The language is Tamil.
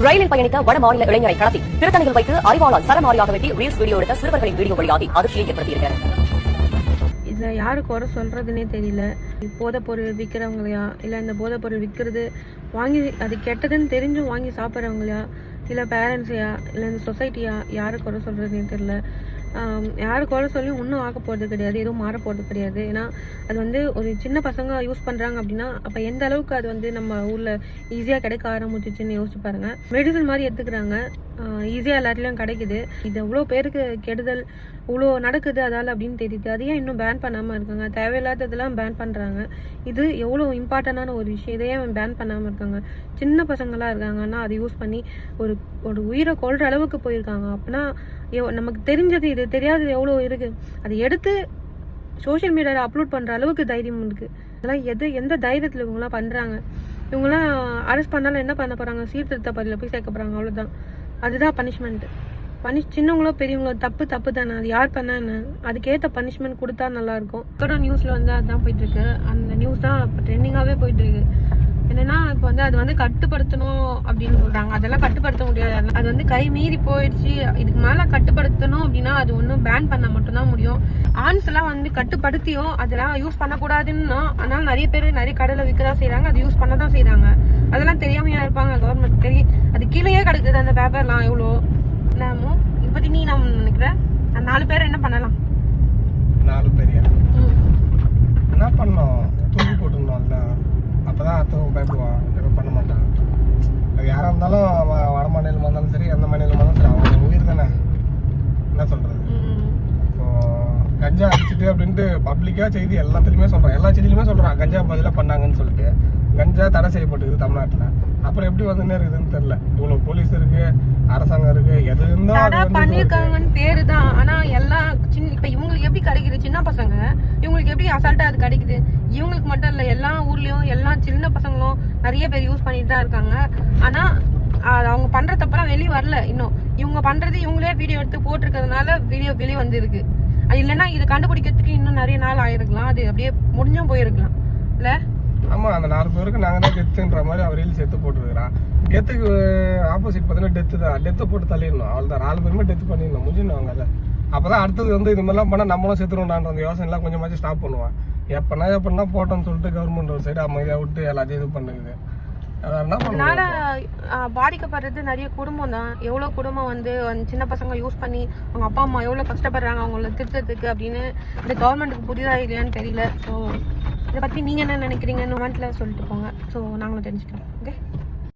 ரயிலில் பயணித்த வட மாநில இளைஞரை கடத்தி திருத்தணியில் வைத்து அறிவாளால் சரமாரியாக வெட்டி ரீல்ஸ் வீடியோ எடுத்த சிறுவர்களின் வீடியோ வெளியாகி அதிர்ச்சியை ஏற்படுத்தியிருக்கிறது. இதில் யாரு குறை சொல்கிறதுனே தெரியல. போதைப் பொருள் விற்கிறவங்களையா, இல்லை இந்த போதைப் பொருள் விற்கிறது வாங்கி அது கெட்டதுன்னு தெரிஞ்சும் வாங்கி சாப்பிட்றவங்களையா, இல்லை பேரண்ட்ஸையா, இல்லை இந்த சொசைட்டியா, யாரை குறை சொல்கிறதுனே தெரியல. யாரு குறை சொல்லி ஒன்றும் ஆக போகிறது கிடையாது, எதுவும் மாற போகிறது கிடையாது. ஏன்னா அது வந்து ஒரு சின்ன பசங்க யூஸ் பண்ணுறாங்க அப்படின்னா அப்போ எந்த அளவுக்கு அது வந்து நம்ம ஊரில் ஈஸியாக கிடைக்க ஆரம்பிச்சிச்சுன்னு யோசிச்சு பாருங்க. மெடிசன் மாதிரி எடுத்துக்கிறாங்க, ஈஸியாக எல்லாத்துலேயும் கிடைக்குது. இது எவ்வளோ பேருக்கு கெடுதல் இவ்வளோ நடக்குது அதால் அப்படின்னு தெரியுது. அதையே இன்னும் பேன் பண்ணாமல் இருக்காங்க. தேவையில்லாததெல்லாம் பேன் பண்ணுறாங்க. இது எவ்வளோ இம்பார்ட்டண்டான ஒரு விஷயம், இதையே பேன் பண்ணாமல் இருக்காங்க. சின்ன பசங்களாக இருக்காங்கன்னா அதை யூஸ் பண்ணி ஒரு ஒரு உயிரை கொள்கிற அளவுக்கு போயிருக்காங்க. அப்படின்னா நமக்கு தெரிஞ்சது இது தெரியாதது எவ்வளோ இருக்குது. அதை எடுத்து சோஷியல் மீடியாவில் அப்லோட் பண்ணுற அளவுக்கு தைரியம் இருக்குது. இதெல்லாம் எந்த தைரியத்தில் இவங்களாம் பண்ணுறாங்க? இவங்களாம் அரெஸ்ட் பண்ணாலும் என்ன பண்ண போகிறாங்க? சீர்திருத்த பள்ளியில் போய் சேர்க்க போகிறாங்க, அவ்வளோதான். அதுதான் பனிஷ்மெண்ட்டு. சின்னவங்களோ பெரியவங்களோ தப்பு தானே, அது யார் பண்ணான்னு அதுக்கேற்ற பனிஷ்மெண்ட் கொடுத்தா நல்லாயிருக்கும். இப்போ நியூஸில் வந்து அதுதான் போயிட்டுருக்கு. அந்த நியூஸ் தான் இப்போ ட்ரெண்டிங்காகவே போயிட்டுருக்கு. என்னன்னா இப்போ வந்து அது வந்து கட்டுப்படுத்தணும் அப்படின்னு சொல்கிறாங்க. அதெல்லாம் கட்டுப்படுத்த முடியாது. அது வந்து கை மீறி போயிடுச்சு. இதுக்கு மேலே கட்டுப்படுத்தணும் அப்படின்னா அது ஒன்றும் பேன் பண்ண மட்டும்தான் முடியும். ஆன்ஸ் எல்லாம் வந்து கட்டுப்படுத்தியும் அதெல்லாம் யூஸ் பண்ணக்கூடாதுன்னா, அதனால நிறைய பேர் நிறைய கடையில் விற்கதான் செய்கிறாங்க, அது யூஸ் பண்ண தான் செய்கிறாங்க. அதெல்லாம் தெரியாமையா இருப்பாங்க கவர்மெண்ட். தெரியும் அது கீழேயே கிடக்குது அந்த பேப்பர்லாம் எவ்வளோ. நாமும் இப்போதி நீ நான் நினைக்கிறேன் 4 பேர் என்ன பண்ணலாம்? 4 பேர் என்ன பண்ணோம்? தூக்கி போட்டுருந்தோம். அதுதான் அப்போதான் அர்த்தம் பயப்படுவான், எதுவும் பண்ண மாட்டான். அது யாராக இருந்தாலும் வட மாநிலமாக இருந்தாலும் சரி, எந்த மாநிலமாக இருந்தாலும் சரி, அவங்க உயிர் தானே. என்ன சொல்கிறது? இப்போ கஞ்சா அடிச்சுட்டு அப்படின்ட்டு பப்ளிக்காக செய்தி எல்லாத்துலேயுமே சொல்கிறான், எல்லா செய்தியிலுமே சொல்கிறான் கஞ்சா பதிலாக பண்ணாங்கன்னு சொல்லிட்டு. கஞ்சா தடை செய்யப்பட்டுக்குது தமிழ்நாட்டில். அப்புறம் எப்படி வந்துன்னே இருக்குதுன்னு தெரியல. இவ்வளோ போலீஸ் இருக்கு, அரசாங்கம் இருக்கு, எது இருந்தாலும் பண்ணிருக்காங்கன்னு பேரு தான். ஆனா எல்லாம் இப்ப இவங்களுக்கு எப்படி கிடைக்குது? சின்ன பசங்க இவங்களுக்கு எப்படி அசால்ட்டா அது கிடைக்குது? இவங்களுக்கு மட்டும் இல்ல, எல்லா ஊர்லயும் எல்லா சின்ன பசங்களும் நிறைய பேர் யூஸ் பண்ணிட்டு தான் இருக்காங்க. ஆனா அவங்க பண்ற தப்பெல்லாம் வெளியே வரல இன்னும். இவங்க பண்றது இவங்களே வீடியோ எடுத்து போட்டிருக்கிறதுனால வீடியோ வெளியே வந்துருக்கு. அது இல்லைன்னா இது கண்டுபிடிக்கிறதுக்கு இன்னும் நிறைய நாள் ஆயிருக்கலாம். அது அப்படியே முடிஞ்சும் போயிருக்கலாம் இல்ல? ஆமாம், அந்த 4 பேருக்கு நாங்கள் தான் டெத்துன்ற மாதிரி அவர் ரீல்ஸ் எடுத்து போட்டுருக்கிறான். டெத்துக்கு ஆப்போசிட் பார்த்தீங்கன்னா டெத்து தான். டெத்தை போட்டு தள்ளிடணும், அவ்வளோதான். 4 பேருமே டெத்து பண்ணிடணும், முடிஞ்சிடணும். அதை அப்போ தான் அடுத்தது வந்து இது மாதிரிலாம் பண்ணால் நம்மளும் செத்துருவோம்ன்ற அந்த யோசனைலாம் கொஞ்சமாச்சும் ஸ்டாப் பண்ணுவான். எப்படின்னா போட்டோம்னு சொல்லிட்டு கவர்மெண்ட் ஒரு சைடு அமைதியாக விட்டு எல்லாத்தையும் இது பண்ணுது. அதனால பாதிக்கப்படுறது நிறைய குடும்பம் தான். எவ்வளோ குடும்பம் வந்து சின்ன பசங்க யூஸ் பண்ணி அவங்க அப்பா அம்மா எவ்வளோ கஷ்டப்படுறாங்க அவங்கள திருத்தத்துக்கு அப்படின்னு இந்த கவர்மெண்ட்டுக்கு புரியுதா இல்லையான்னு தெரியல. ஸோ இதை பற்றி நீங்கள் என்ன நினைக்கிறீங்கன்னு கமெண்ட்டில் சொல்லிட்டு போங்க. ஸோ நாங்களும் தெரிஞ்சுக்கிறோம். ஓகே.